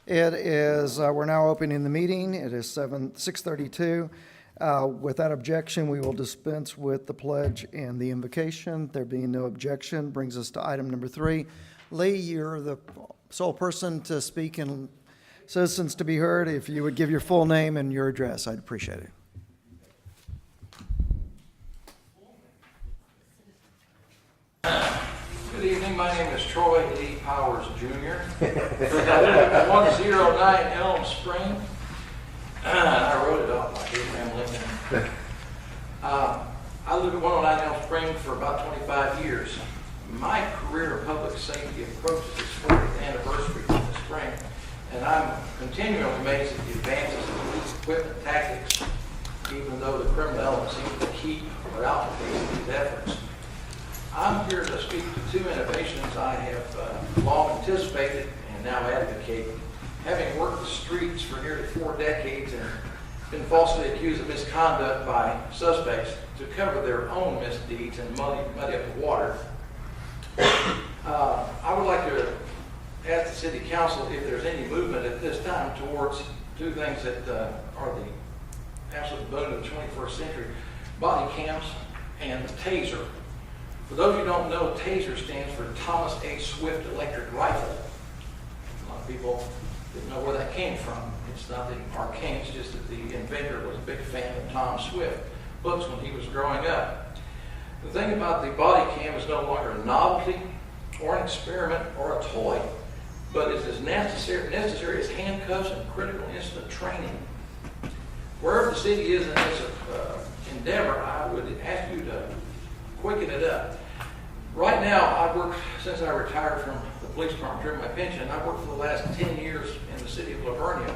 It is, we're now opening the meeting. It is 6:32. Without objection, we will dispense with the pledge and the invocation. There being no objection, brings us to item number 3. Lee, you're the sole person to speak and citizens to be heard. If you would give your full name and your address, I'd appreciate it. Good evening. My name is Troy A. Powers, Jr. I live at 109 Elm Spring. I wrote it off like Abraham Lincoln. I lived at 109 Elm Spring for about 25 years. My career in public safety approaches its 40th anniversary this spring, and I'm continually amazed at the advances in police equipment tactics, even though the criminal element seems to keep or outpace these efforts. I'm here to speak to 2 innovations I have long anticipated and now advocate. Having worked the streets for nearly 4 decades and been falsely accused of misconduct by suspects to cover their own misdeeds and muddy up the water, I would like to ask the City Council if there's any movement at this time towards 2 things that are the absolute boon of the 21st century: body cams and the taser. For those who don't know, TASER stands for Thomas A. Swift Electric Rifle. A lot of people didn't know where that came from. It's nothing arcane, it's just that the inventor was a big fan of Tom Swift books when he was growing up. The thing about the body cam is no longer a novelty or an experiment or a toy, but it's as necessary as handcuffs and critical incident training. Wherever the city is in this endeavor, I would ask you to quicken it up. Right now, I've worked since I retired from the police department during my pension. I've worked for the last 10 years in the city of Livonia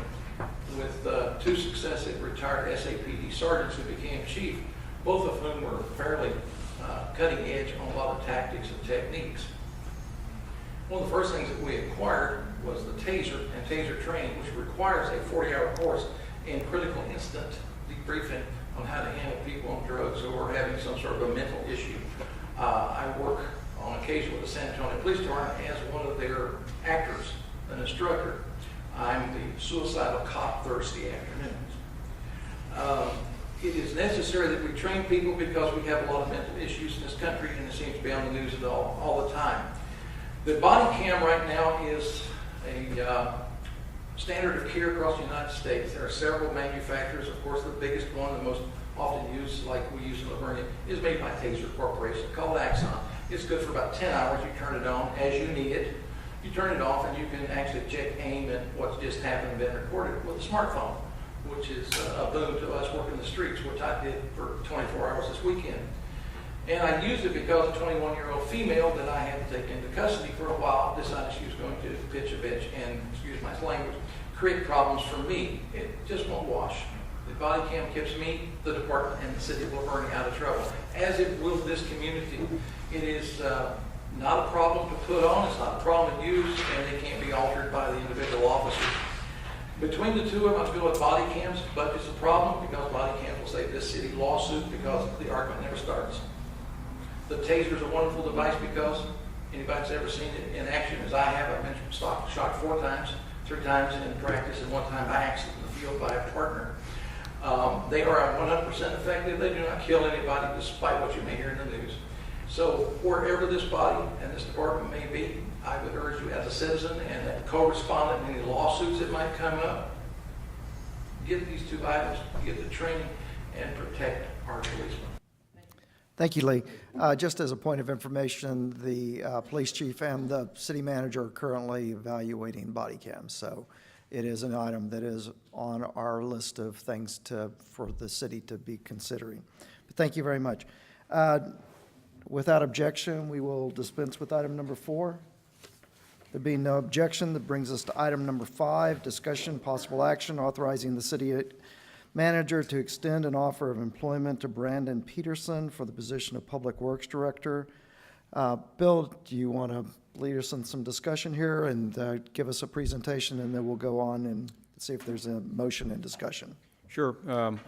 with 2 successive retired SAPD sergeants who became chief, both of whom were fairly cutting edge on a lot of tactics and techniques. One of the first things that we acquired was the TASER and TASER training, which requires a 40-hour course in critical incident debriefing on how to handle people on drugs or having some sort of a mental issue. I work on occasion with the San Antonio Police Department as one of their actors, an instructor. I'm the suicidal cop Thursday afternoons. It is necessary that we train people because we have a lot of mental issues in this country, and it seems to be on the news all the time. The body cam right now is a standard of care across the United States. There are several manufacturers. Of course, the biggest one, the most often used, like we use in Livonia, is made by TASER Corporation, called Axon. It's good for about 10 hours. You turn it on as you need it. You turn it off, and you can actually check aim at what's just happened and been recorded with a smartphone, which is a boon to us working the streets, which I did for 24 hours this weekend. And I used it because a 21-year-old female that I had to take into custody for a while decided she was going to pitch a bitch and, excuse my language, create problems for me. It just won't wash. The body cam keeps me, the department, and the city of Livonia out of trouble, as it will this community. It is not a problem to put on, it's not a problem to use, and they can't be altered by the individual officers. Between the 2 of them, I feel with body cams, but it's a problem because body cams will save this city lawsuit because the argument never starts. The TASER is a wonderful device because anybody that's ever seen it in action, as I have, I've been shot 4 times, 3 times in practice, and 1 time by accident in the field by a partner. They are 100% effective. They do not kill anybody despite what you may hear in the news. So wherever this body and this department may be, I would urge you as a citizen and a co-respondent in any lawsuits that might come up, get these 2 items, get the training, and protect our policemen. Thank you, Lee. Just as a point of information, the police chief and the city manager are currently evaluating body cams. So it is an item that is on our list of things for the city to be considering. But thank you very much. Without objection, we will dispense with item number 4. There being no objection, that brings us to item number 5, discussion, possible action, authorizing the city manager to extend an offer of employment to Brandon Peterson for the position of Public Works Director. Bill, do you want to lead us in some discussion here and give us a presentation, and then we'll go on and see if there's a motion and discussion? Sure.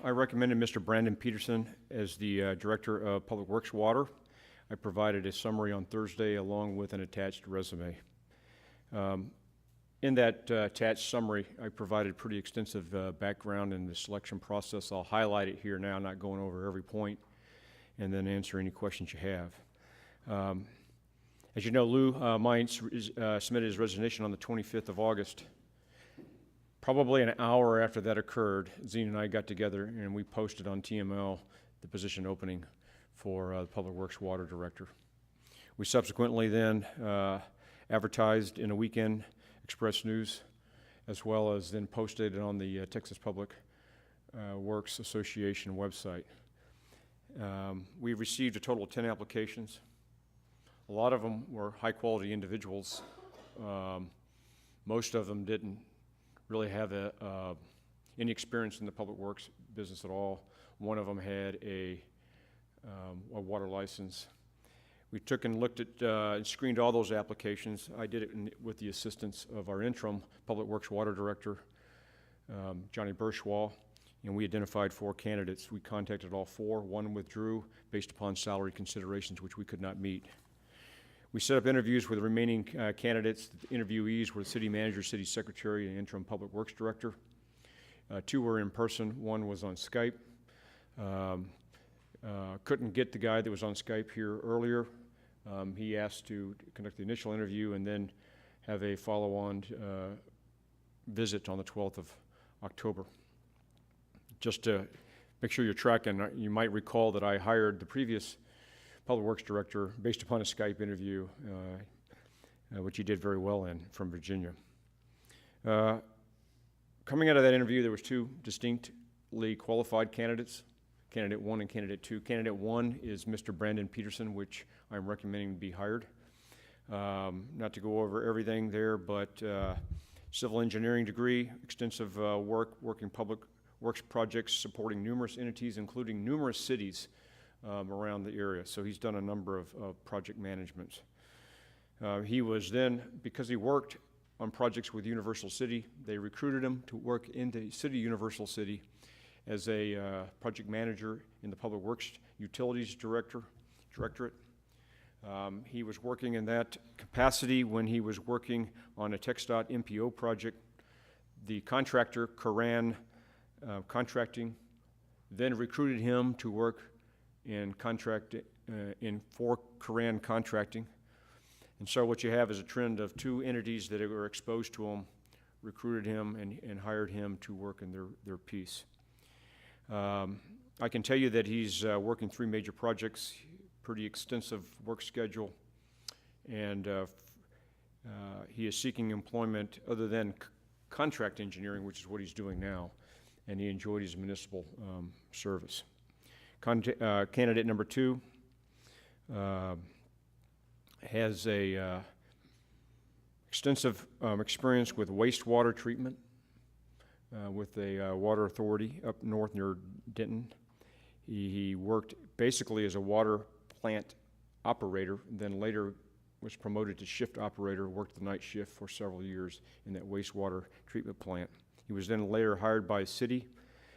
I recommended Mr. Brandon Peterson as the Director of Public Works Water. I provided a summary on Thursday along with an attached resume. In that attached summary, I provided pretty extensive background in the selection process. I'll highlight it here now, not going over every point, and then answer any questions you have. As you know, Lou Mines submitted his resignation on the 25th of August. Probably an hour after that occurred, Zine and I got together and we posted on TML the position opening for the Public Works Water Director. We subsequently then advertised in a weekend Express News, as well as then posted it on the Texas Public Works Association website. We received a total of 10 applications. A lot of them were high-quality individuals. Most of them didn't really have any experience in the public works business at all. One of them had a water license. We took and looked at and screened all those applications. I did it with the assistance of our interim Public Works Water Director, Johnny Burschwall, and we identified 4 candidates. We contacted all 4. One withdrew based upon salary considerations which we could not meet. We set up interviews with the remaining candidates. The interviewees were the city manager, city secretary, and interim Public Works Director. 2 were in person. 1 was on Skype. Couldn't get the guy that was on Skype here earlier. He asked to conduct the initial interview and then have a follow-on visit on the 12th of October. Just to make sure you're tracking, you might recall that I hired the previous Public Works Director based upon a Skype interview, which he did very well in, from Virginia. Coming out of that interview, there was 2 distinctly qualified candidates, Candidate 1 and Candidate 2. Candidate 1 is Mr. Brandon Peterson, which I'm recommending to be hired. Not to go over everything there, but civil engineering degree, extensive working public works projects supporting numerous entities, including numerous cities around the area. So he's done a number of project managements. He was then, because he worked on projects with Universal City, they recruited him to work in the city Universal City as a project manager in the Public Works Utilities Directorate. He was working in that capacity when he was working on a TxDOT MPO project. The contractor, Coran Contracting, then recruited him to work for Coran Contracting. And so what you have is a trend of 2 entities that were exposed to him, recruited him, and hired him to work in their piece. I can tell you that he's working 3 major projects, pretty extensive work schedule, and he is seeking employment other than contract engineering, which is what he's doing now, and he enjoyed his municipal service. Candidate number 2 has a extensive experience with wastewater treatment with a water authority up north near Denton. He worked basically as a water plant operator, and then later was promoted to shift operator, worked the night shift for several years in that wastewater treatment plant. He was then later hired by the city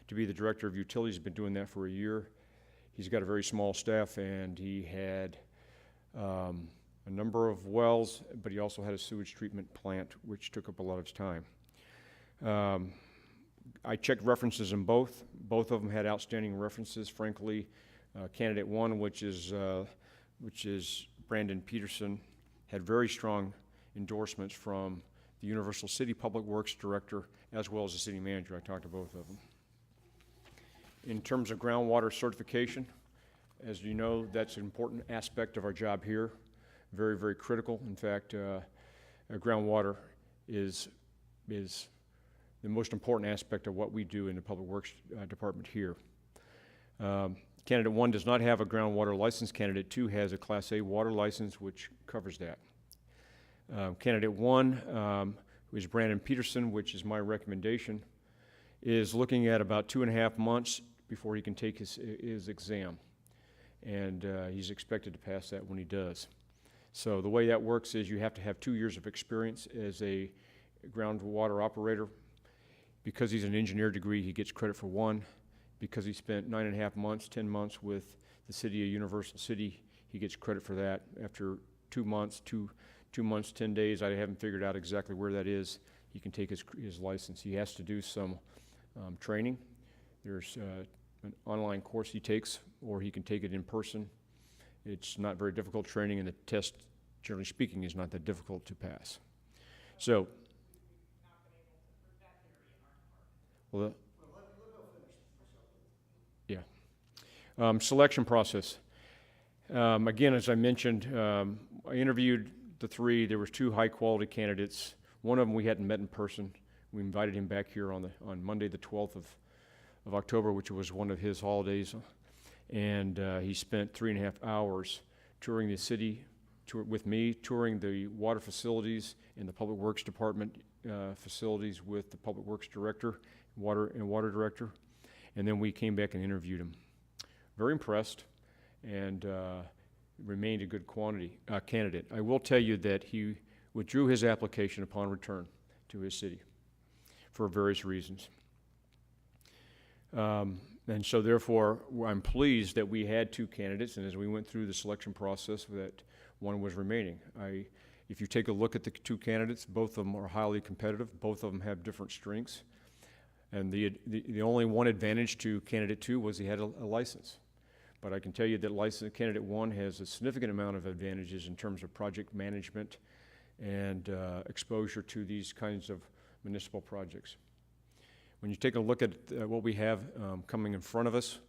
to be the director of utilities. He's been doing that for a year. He's got a very small staff, and he had a number of wells, but he also had a sewage treatment plant, which took up a lot of his time. I checked references in both. Both of them had outstanding references. Frankly, Candidate 1, which is Brandon Peterson, had very strong endorsements from the Universal City Public Works Director as well as the city manager. I talked to both of them. In terms of groundwater certification, as you know, that's an important aspect of our job here. Very, very critical. In fact, groundwater is the most important aspect of what we do in the Public Works Department here. Candidate 1 does not have a groundwater license. Candidate 2 has a Class A water license, which covers that. Candidate 1, who is Brandon Peterson, which is my recommendation, is looking at about 2.5 months before he can take his exam. And he's expected to pass that when he does. So the way that works is you have to have 2 years of experience as a groundwater operator. Because he's an engineer degree, he gets credit for 1. Because he spent 9.5 months, 10 months with the city of Universal City, he gets credit for that. After 2 months, 2 months, 10 days, I haven't figured out exactly where that is. he can take his license. He has to do some training. There's an online course he takes, or he can take it in person. It's not very difficult training, and the test, generally speaking, is not that difficult to pass. So, well, yeah. Selection process. Again, as I mentioned, I interviewed the three. There was 2 high-quality candidates. One of them we hadn't met in person. We invited him back here on Monday, the 12th of October, which was one of his holidays, and he spent 3.5 hours touring the city with me, touring the water facilities and the Public Works Department facilities with the Public Works Director, water director, and then we came back and interviewed him. Very impressed, and remained a good candidate. I will tell you that he withdrew his application upon return to his city for various reasons. And so therefore, I'm pleased that we had 2 candidates, and as we went through the selection process, that one was remaining. If you take a look at the 2 candidates, both of them are highly competitive. Both of them have different strengths. And the only one advantage to candidate 2 was he had a license. But I can tell you that candidate 1 has a significant amount of advantages in terms of project management and exposure to these kinds of municipal projects. When you take a look at what we have coming in front of us,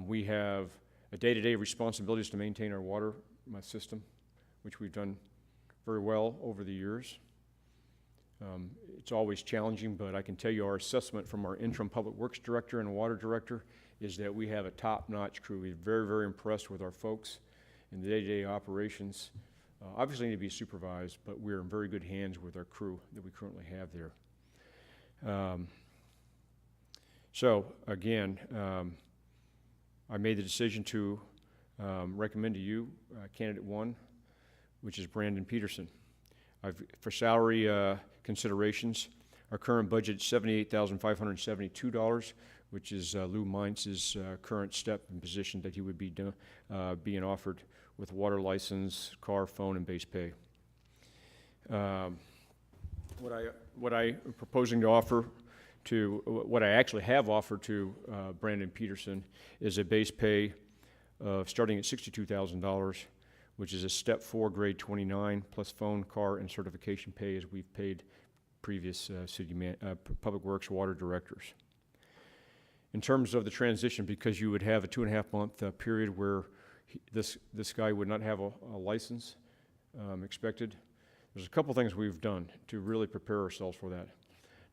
we have a day-to-day responsibilities to maintain our water system, which we've done very well over the years. It's always challenging, but I can tell you our assessment from our interim Public Works Director and Water Director is that we have a top-notch crew. We're very, very impressed with our folks in the day-to-day operations. Obviously need to be supervised, but we're in very good hands with our crew that we currently have there. So again, I made the decision to recommend to you candidate 1, which is Brandon Peterson. For salary considerations, our current budget is $78,572, which is Lou Mainz's current step and position that he would be being offered with water license, car, phone, and base pay. What I am proposing to offer what I actually have offered to Brandon Peterson is a base pay starting at $62,000, which is a step 4, grade 29, plus phone, car, and certification pay as we've paid previous Public Works water directors. In terms of the transition, because you would have a 2.5-month period where this guy would not have a license expected, there's a couple things we've done to really prepare ourselves for that.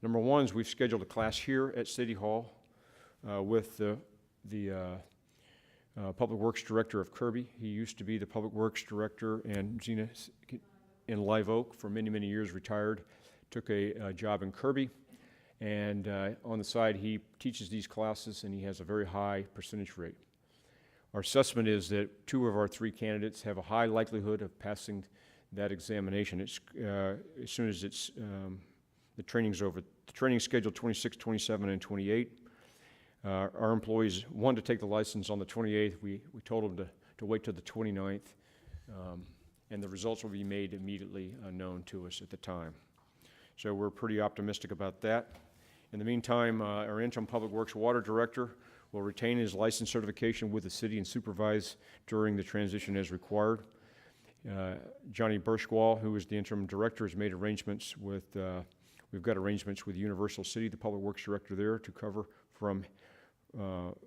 Number 1 is we've scheduled a class here at City Hall with the Public Works Director of Kirby. He used to be the Public Works Director and in Live Oak for many, many years, retired, took a job in Kirby, and on the side he teaches these classes and he has a very high percentage rate. Our assessment is that 2 of our 3 candidates have a high likelihood of passing that examination. It's, as soon as the training's over. The training's scheduled 26, 27, and 28. Our employees want to take the license on the 28th. We told them to wait till the 29th, and the results will be made immediately known to us at the time. So we're pretty optimistic about that. In the meantime, our interim Public Works Water Director will retain his license certification with the city and supervise during the transition as required. Johnny Burschwall, who is the interim director, has made arrangements with we've got arrangements with Universal City, the Public Works Director there, to cover from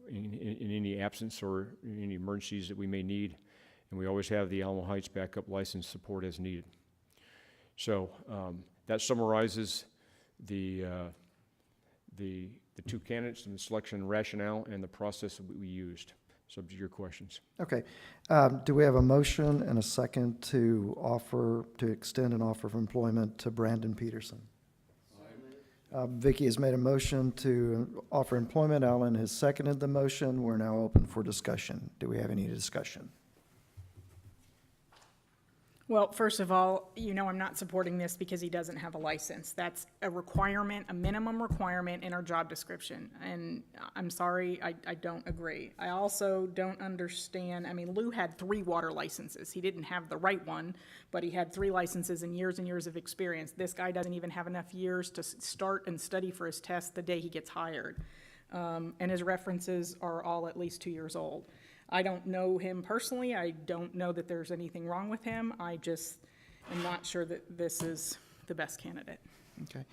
in any absence or any emergencies that we may need. And we always have the Alamo Heights backup license support as needed. So that summarizes the 2 candidates and the selection rationale and the process that we used. Subject to your questions. Okay. Do we have a motion and a second to extend an offer of employment to Brandon Peterson? Vicky has made a motion to offer employment. Alan has seconded the motion. We're now open for discussion. Do we have any discussion? Well, first of all, I'm not supporting this because he doesn't have a license. That's a requirement, a minimum requirement in our job description. And I'm sorry, I don't agree. I also don't understand, Lou had 3 water licenses. He didn't have the right one, but he had 3 licenses and years of experience. This guy doesn't even have enough years to start and study for his test the day he gets hired. And his references are all at least 2 years old. I don't know him personally. I don't know that there's anything wrong with him. I just am not sure that this is the best candidate. Okay.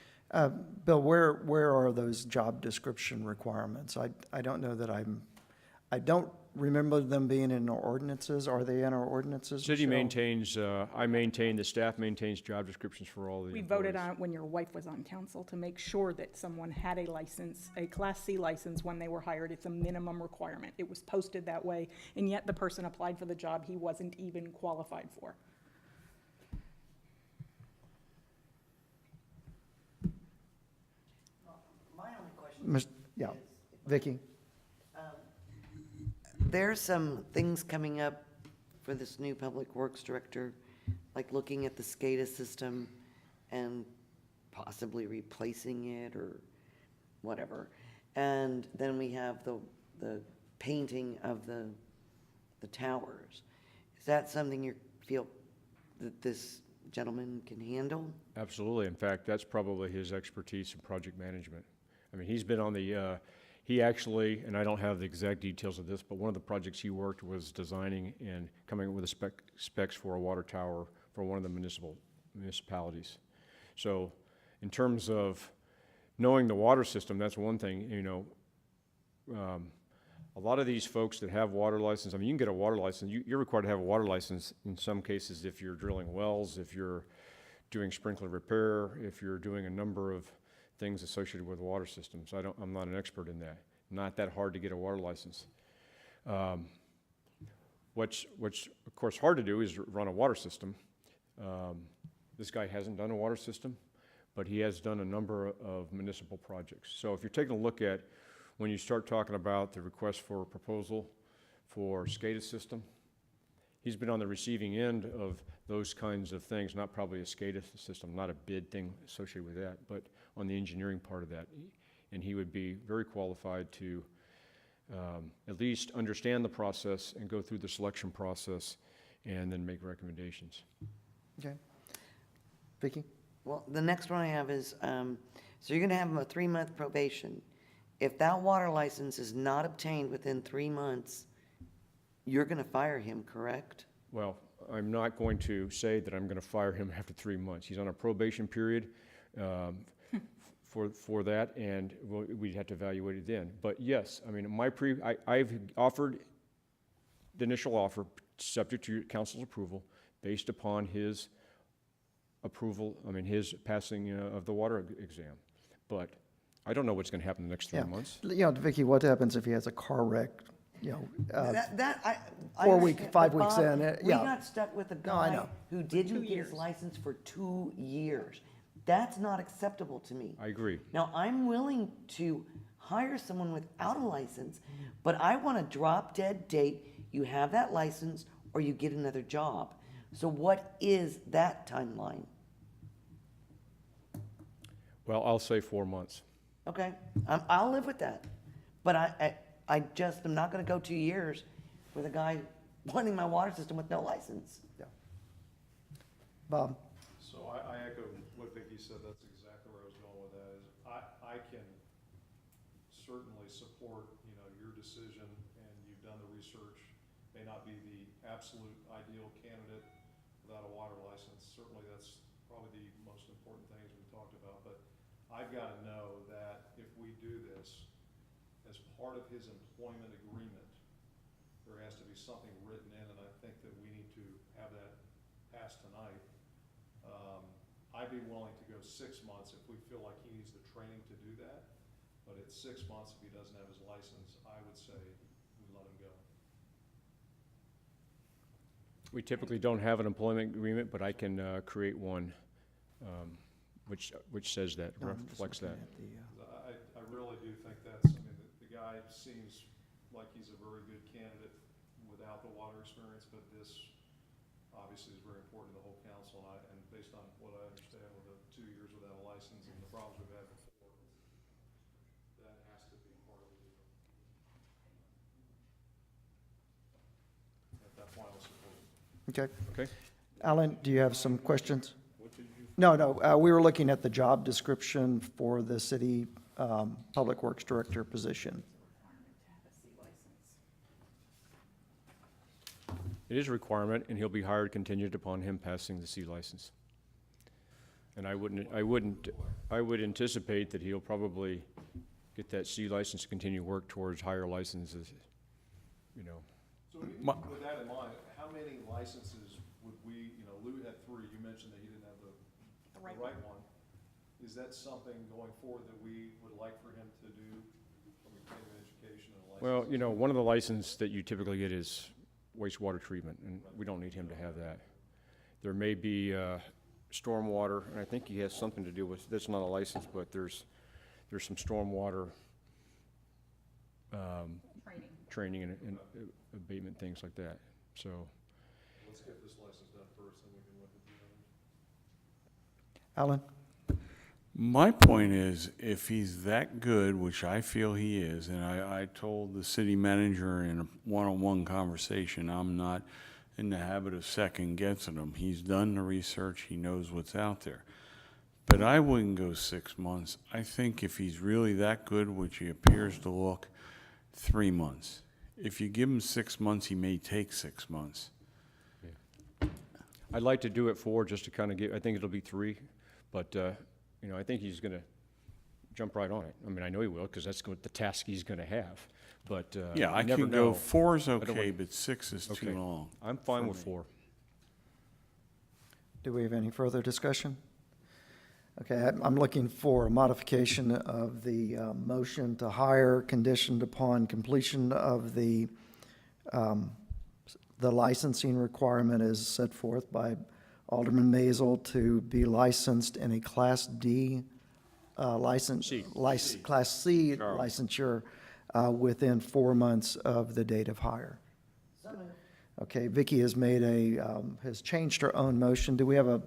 Bill, where are those job description requirements? I don't know that I don't remember them being in our ordinances. Are they in our ordinances? City Michelle? maintains, the staff maintains job descriptions for all the We employees. voted on it when your wife was on council to make sure that someone had a license, a Class C license when they were hired. It's a minimum requirement. It was posted that way, and yet the person applied for the job he wasn't even qualified for. My only question is, Yeah, Vicky? there's some things coming up for this new Public Works Director, like looking at the SCADA system and possibly replacing it or whatever. And then we have the painting of the towers. Is that something you feel that this gentleman can handle? Absolutely. In fact, that's probably his expertise in project management. He's been on the, he actually, and I don't have the exact details of this, but one of the projects he worked was designing and coming up with the specs for a water tower for one of the municipalities. So in terms of knowing the water system, that's one thing. A lot of these folks that have water license, you can get a water license. You're required to have a water license in some cases if you're drilling wells, if you're doing sprinkler repair, if you're doing a number of things associated with water systems. I'm not an expert in that. Not that hard to get a water license. What's of course hard to do is run a water system. This guy hasn't done a water system, but he has done a number of municipal projects. So if you're taking a look at when you start talking about the request for a proposal for SCADA system, he's been on the receiving end of those kinds of things, not probably a SCADA system, not a bid thing associated with that, but on the engineering part of that. And he would be very qualified to at least understand the process and go through the selection process and then make recommendations. Okay. Vicky? Well, the next one I have is, so you're gonna have him a 3-month probation. If that water license is not obtained within 3 months, you're gonna fire him, correct? Well, I'm not going to say that I'm going to fire him after 3 months. He's on a probation period for that, and we'd have to evaluate it then. But yes, I've offered the initial offer, subject to council's approval, based upon his approval, his passing of the water exam. But I don't know what's going to happen in the next 3 Yeah. months. Vicky, what happens if he has a car wreck? I 4 week, understand, 5 but weeks Bob, in, We yeah. got stuck with a No, I guy know. who didn't 2 get his years. license for 2 years. That's not acceptable to me. I agree. Now, I'm willing to hire someone without a license, but I want a drop dead date. You have that license or you get another job. So what is that timeline? Well, I'll say 4 months. Okay, I'll live with that. But I just am not gonna go 2 years with a guy wanting my water system with no license. Yeah. Bob? So I echo what Vicki said, that's exactly where I was going with that, is I can certainly support, your decision, and you've done the research. May not be the absolute ideal candidate without a water license. Certainly that's probably the most important things we talked about, but I've gotta know that if we do this, as part of his employment agreement, there has to be something written in, and I think that we need to have that passed tonight. I'd be willing to go 6 months if we feel like he needs the training to do that, but at 6 months, if he doesn't have his license, I would say we let him go. We typically don't have an employment agreement, but I can create one which says that, No, I'm just reflects looking that. at the, I really do think that's, the guy seems like he's a very good candidate without the water experience, but this obviously is very important to the whole council, and based on what I understand with the 2 years without a license and the problems we've had before, that has to be part of the deal. At that point, I'll support it. Okay. Okay? Alan, do you have some questions? No, we were looking at the job description for the city Public Works Director position. It is a requirement, and he'll be hired contingent upon him passing the C license. And I would anticipate that he'll probably get that C license to continue work towards higher licenses, you know. So with that in mind, how many licenses would we, Lou had 3, you mentioned that he didn't have the right one. Is that something going forward that we would like for him to do from a continuing education and license? Well, one of the licenses that you typically get is wastewater treatment, and we don't need him to have that. There may be stormwater, and I think he has something to do with, that's not a license, but there's some stormwater training and abatement, things like that, so. Let's get this license done first, then we can look at the others. Alan? My point is, if he's that good, which I feel he is, and I told the city manager in a one-on-one conversation, I'm not in the habit of second-guessing him. He's done the research, he knows what's out there. But I wouldn't go 6 months. I think if he's really that good, which he appears to look, 3 months. If you give him 6 months, he may take 6 months. I'd like to do it 4, just to kind of I think it'll be 3, but, I think he's gonna jump right on it. I mean, I know he will, because that's what the task he's gonna have, but, Yeah, I you never can go know. 4 is don't okay, want- but 6 is Okay. too long. I'm fine with 4. Do we have any further discussion? Okay, I'm looking for a modification of the motion to hire conditioned upon completion of the licensing requirement is set forth by Alderman Maisel to be licensed in a Class D license, Class C Charles. licensure within 4 months of the date of hire. Okay, Vicky has has changed her own motion. Do we have a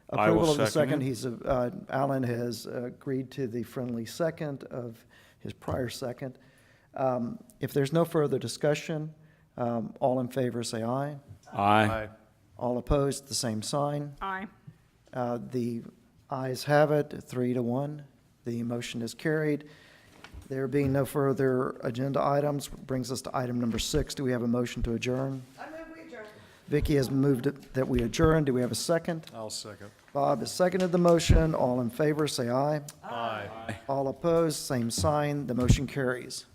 I will approval of the second second? it. Alan has agreed to the friendly second of his prior second. If there's no further discussion, all in favor say aye. Aye. All opposed, the same sign. Aye. The ayes have it, 3-1. The motion is carried. There being no further agenda items, brings us to item number 6. Do we have a motion to adjourn? I move we adjourn. Vicky has moved it that we adjourn. Do we have a second? I'll second. Bob has seconded the motion. All in favor, say aye. Aye. All opposed, same sign. The motion carries.